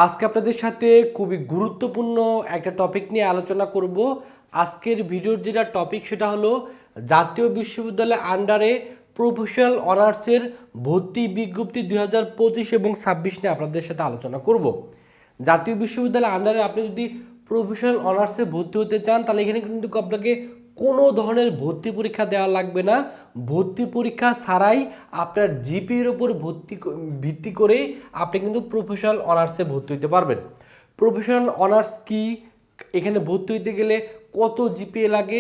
আজকে আপনাদের সাথে খুবই গুরুত্বপূর্ণ একটা টপিক নিয়ে আলোচনা করব। আজকের ভিডিওর যেটা টপিক সেটা হলো জাতীয় বিশ্ববিদ্যালয়ের আন্ডারে প্রফেশনাল অনার্সের ভর্তি বিজ্ঞপ্তি 2025 এবং 26 নিয়ে আপনাদের সাথে আলোচনা করব। জাতীয় বিশ্ববিদ্যালয়ের আন্ডারে আপনি যদি প্রফেশনাল অনার্সে ভর্তি হতে চান তাহলে এখানে কিন্তু আপনাকে কোনো ধরনের ভর্তি পরীক্ষা দেওয়া লাগবে না। ভর্তি পরীক্ষা ছাড়াই আপনার জিপিএর উপর ভিত্তি করেই আপনি কিন্তু প্রফেশনাল অনার্সে ভর্তি হতে পারবেন। প্রফেশনাল অনার্স কি, এখানে ভর্তি হতে গেলে কত জিপিএ লাগে,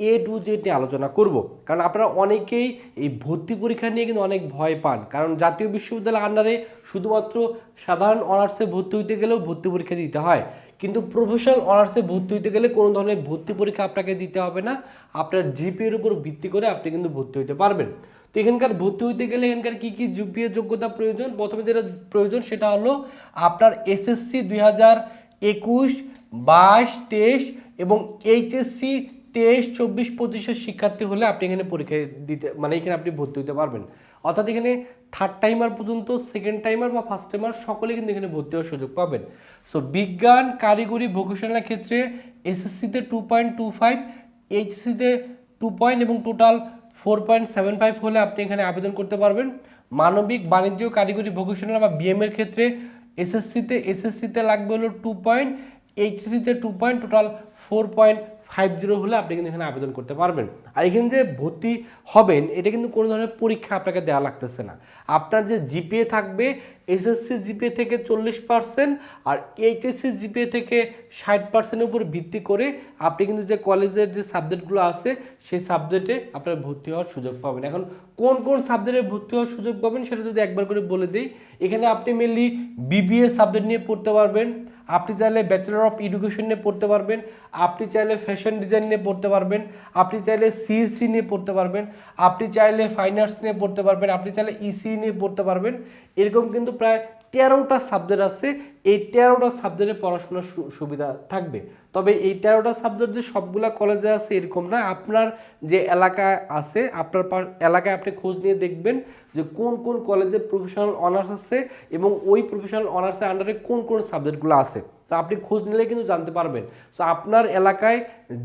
এ টু জেড নিয়ে আলোচনা করব। কারণ আপনারা অনেকেই এই ভর্তি পরীক্ষা নিয়ে কিন্তু অনেক ভয় পান, কারণ জাতীয় বিশ্ববিদ্যালয়ের আন্ডারে শুধুমাত্র সাধারণ অনার্সে ভর্তি হইতে গেলেও ভর্তি পরীক্ষা দিতে হয়, কিন্তু প্রফেশনাল অনার্সে ভর্তি হইতে গেলে কোনো ধরনের ভর্তি পরীক্ষা আপনাকে দিতে হবে না। আপনার জিপিএর উপর ভিত্তি করে আপনি কিন্তু ভর্তি হইতে পারবেন। তো এখানকার ভর্তি হইতে গেলে এখানকার কী কী জিপিএ যোগ্যতা প্রয়োজন, প্রথমে যেটা প্রয়োজন সেটা হলো আপনার এসএসসি 2021, 22, 23 এবং এইচএসসি 23, 24, 25-এর শিক্ষার্থী হলে আপনি এখানে পরীক্ষা দিতে এখানে আপনি ভর্তি হতে পারবেন। অর্থাৎ এখানে থার্ড টাইমার পর্যন্ত, সেকেন্ড টাইমার বা ফার্স্ট টাইমার সকলে কিন্তু এখানে ভর্তি হওয়ার সুযোগ পাবেন। সো বিজ্ঞান, কারিগরি, ভোকেশনাল ক্ষেত্রে এসএসসিতে 2.25, এইচএসসিতে 2 পয়েন্ট এবং টোটাল 4.75 হলে আপনি এখানে আবেদন করতে পারবেন। মানবিক, বাণিজ্য, কারিগরি, ভোকেশনাল বা বিএম এর ক্ষেত্রে এসএসসিতে লাগবে হলো 2 পয়েন্ট, এইচএসসিতে 2 পয়েন্ট, টোটাল 4.50 হলে আপনি কিন্তু এখানে আবেদন করতে পারবেন। আর এখানে যে ভর্তি হবেন এটা কিন্তু কোনো ধরনের পরীক্ষা আপনাকে দেওয়া লাগতেছে না। আপনার যে জিপিএ থাকবে এসএসসি জিপিএ থেকে 40% আর এইচএসসি জিপিএ থেকে 60%-এর উপর ভিত্তি করে আপনি কিন্তু যে কলেজের যে সাবজেক্টগুলো আছে সেই সাবজেক্টে আপনার ভর্তি হওয়ার সুযোগ পাবেন। এখন কোন কোন সাবজেক্টে ভর্তি হওয়ার সুযোগ পাবেন সেটা যদি একবার করে বলে দিই, এখানে আপনি মেনলি বিবিএ সাবজেক্ট নিয়ে পড়তে পারবেন, আপনি চাইলে ব্যাচেলর অফ এডুকেশন নিয়ে পড়তে পারবেন, আপনি চাইলে ফ্যাশন ডিজাইন নিয়ে পড়তে পারবেন, আপনি চাইলে সিএসসি নিয়ে পড়তে পারবেন, আপনি চাইলে ফাইন আর্টস নিয়ে পড়তে পারবেন, আপনি চাইলে ইসি নিয়ে পড়তে পারবেন। এরকম কিন্তু প্রায় 13টা সাবজেক্ট আছে। এই 13টা সাবজেক্টে পড়াশোনার সুবিধা থাকবে। তবে এই 13টা সাবজেক্ট যে সবগুলা কলেজে আছে এরকম না। আপনার যে এলাকায় আছে, আপনার এলাকায় আপনি খোঁজ নিয়ে দেখবেন যে কোন কোন কলেজে প্রফেশনাল অনার্স আছে এবং ওই প্রফেশনাল অনার্সের আন্ডারে কোন কোন সাবজেক্টগুলো আছে। তো আপনি খোঁজ নিলে কিন্তু জানতে পারবেন। তো আপনার এলাকায়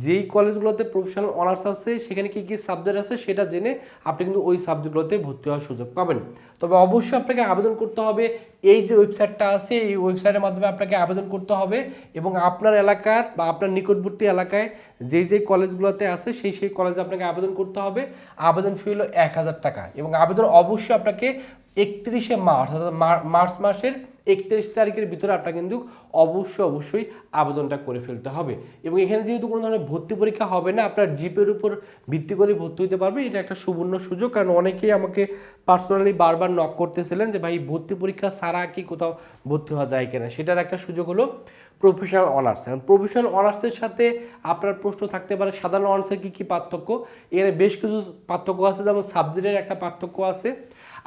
যেই কলেজগুলোতে প্রফেশনাল অনার্স আছে সেখানে কী কী সাবজেক্ট আছে সেটা জেনে আপনি কিন্তু ওই সাবজেক্টগুলোতে ভর্তি হওয়ার সুযোগ পাবেন। তবে অবশ্যই আপনাকে আবেদন করতে হবে। এই যে ওয়েবসাইটটা আছে এই ওয়েবসাইটের মাধ্যমে আপনাকে আবেদন করতে হবে এবং আপনার এলাকার বা আপনার নিকটবর্তী এলাকায় যেই কলেজগুলোতে আছে সেই কলেজে আপনাকে আবেদন করতে হবে। আবেদন ফি হলো 1000 টাকা এবং আবেদন অবশ্যই আপনাকে 31শে মার্চ অর্থাৎ মার্চ মাসের 31 তারিখের ভিতরে আপনার কিন্তু অবশ্যই আবেদনটা করে ফেলতে হবে। এবং এখানে যেহেতু কোনো ধরনের ভর্তি পরীক্ষা হবে না, আপনার জিপিএর উপর ভিত্তি করে ভর্তি হতে পারবে। এটা একটা সুবর্ণ সুযোগ, কারণ অনেকেই আমাকে পার্সোনালি বারবার নক করতেছিলেন যে ভাই ভর্তি পরীক্ষা ছাড়া কি কোথাও ভর্তি হওয়া যায় কিনা। সেটার একটা সুযোগ হলো প্রফেশনাল অনার্স। প্রফেশনাল অনার্সের সাথে আপনার প্রশ্ন থাকতে পারে সাধারণ অনার্সের কী কী পার্থক্য। এখানে বেশ কিছু পার্থক্য আছে, যেমন সাবজেক্টের একটা পার্থক্য আছে।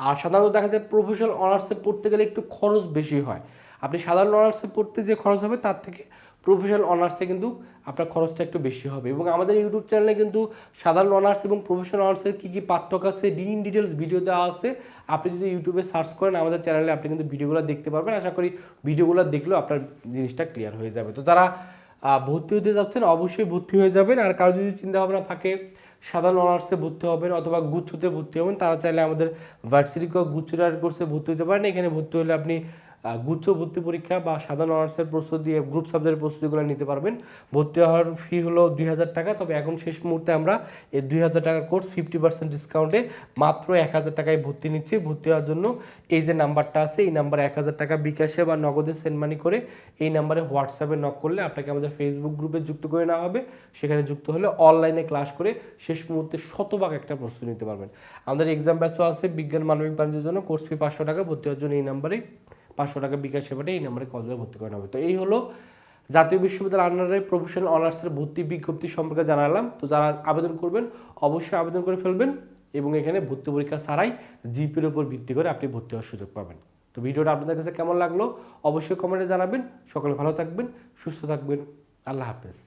আর সাধারণত দেখা যায় প্রফেশনাল অনার্সে পড়তে গেলে একটু খরচ বেশি হয়। আপনি সাধারণ অনার্সে পড়তে যে খরচ হবে তার থেকে প্রফেশনাল অনার্সে কিন্তু আপনার খরচটা একটু বেশি হবে। এবং আমাদের ইউটিউব চ্যানেলে কিন্তু সাধারণ অনার্স এবং প্রফেশনাল অনার্সের কী কী পার্থক্য আছে ইন ডিটেলস ভিডিও দেওয়া আছে। আপনি যদি ইউটিউবে সার্চ করেন আমাদের চ্যানেলে আপনি কিন্তু ভিডিওগুলো দেখতে পারবেন। আশা করি ভিডিওগুলো দেখলেও আপনার জিনিসটা ক্লিয়ার হয়ে যাবে। তো যারা ভর্তি হতে যাচ্ছেন অবশ্যই ভর্তি হয়ে যাবেন। আর কারো যদি চিন্তাভাবনা থাকে সাধারণ অনার্সে ভর্তি হবেন অথবা গুচ্ছতে ভর্তি হবেন, তারা চাইলে আমাদের ভার্সিটি গুচ্ছরার কোর্সে ভর্তি হতে পারেন। এখানে ভর্তি হলে আপনি গুচ্ছ ভর্তি পরীক্ষা বা সাধারণ অনার্সের প্রস্তুতি, গ্রুপ সাবজেক্টের প্রস্তুতিগুলো নিতে পারবেন। ভর্তি হওয়ার ফি হলো 2000 টাকা। তবে এখন শেষ মুহূর্তে আমরা এই 2000 টাকার কোর্স 50% ডিসকাউন্টে মাত্র 1000 টাকায় ভর্তি নিচ্ছি। ভর্তি হওয়ার জন্য এই যে নাম্বারটা আছে এই নাম্বারে 1000 টাকা বিকাশে বা নগদে সেন্ড মানি করে এই নাম্বারে হোয়াটসঅ্যাপে নক করলে আপনাকে আমাদের ফেসবুক গ্রুপে যুক্ত করে নেওয়া হবে। সেখানে যুক্ত হলে অনলাইনে ক্লাস করে শেষ মুহূর্তে শতভাগ একটা প্রস্তুতি নিতে পারবেন। আমাদের এক্সাম ব্যাচও আছে বিজ্ঞান, মানবিক, বাণিজ্যের জন্য। কোর্স ফি 500 টাকা। ভর্তি হওয়ার জন্য এই নাম্বারে 500 টাকা বিকাশ সেবাটা এই নাম্বারে কল দিয়ে ভর্তি করানো হবে। তো এই হলো জাতীয় বিশ্ববিদ্যালয়ের আন্ডারে প্রফেশনাল অনার্সের ভর্তি বিজ্ঞপ্তি সম্পর্কে জানালাম। তো যারা আবেদন করবেন অবশ্যই আবেদন করে ফেলবেন এবং এখানে ভর্তি পরীক্ষা ছাড়াই জিপির উপর ভিত্তি করে আপনি ভর্তি হওয়ার সুযোগ পাবেন। তো ভিডিওটা আপনাদের কাছে কেমন লাগলো অবশ্যই কমেন্টে জানাবেন। সকলে ভালো থাকবেন, সুস্থ থাকবেন। আল্লাহ হাফেজ।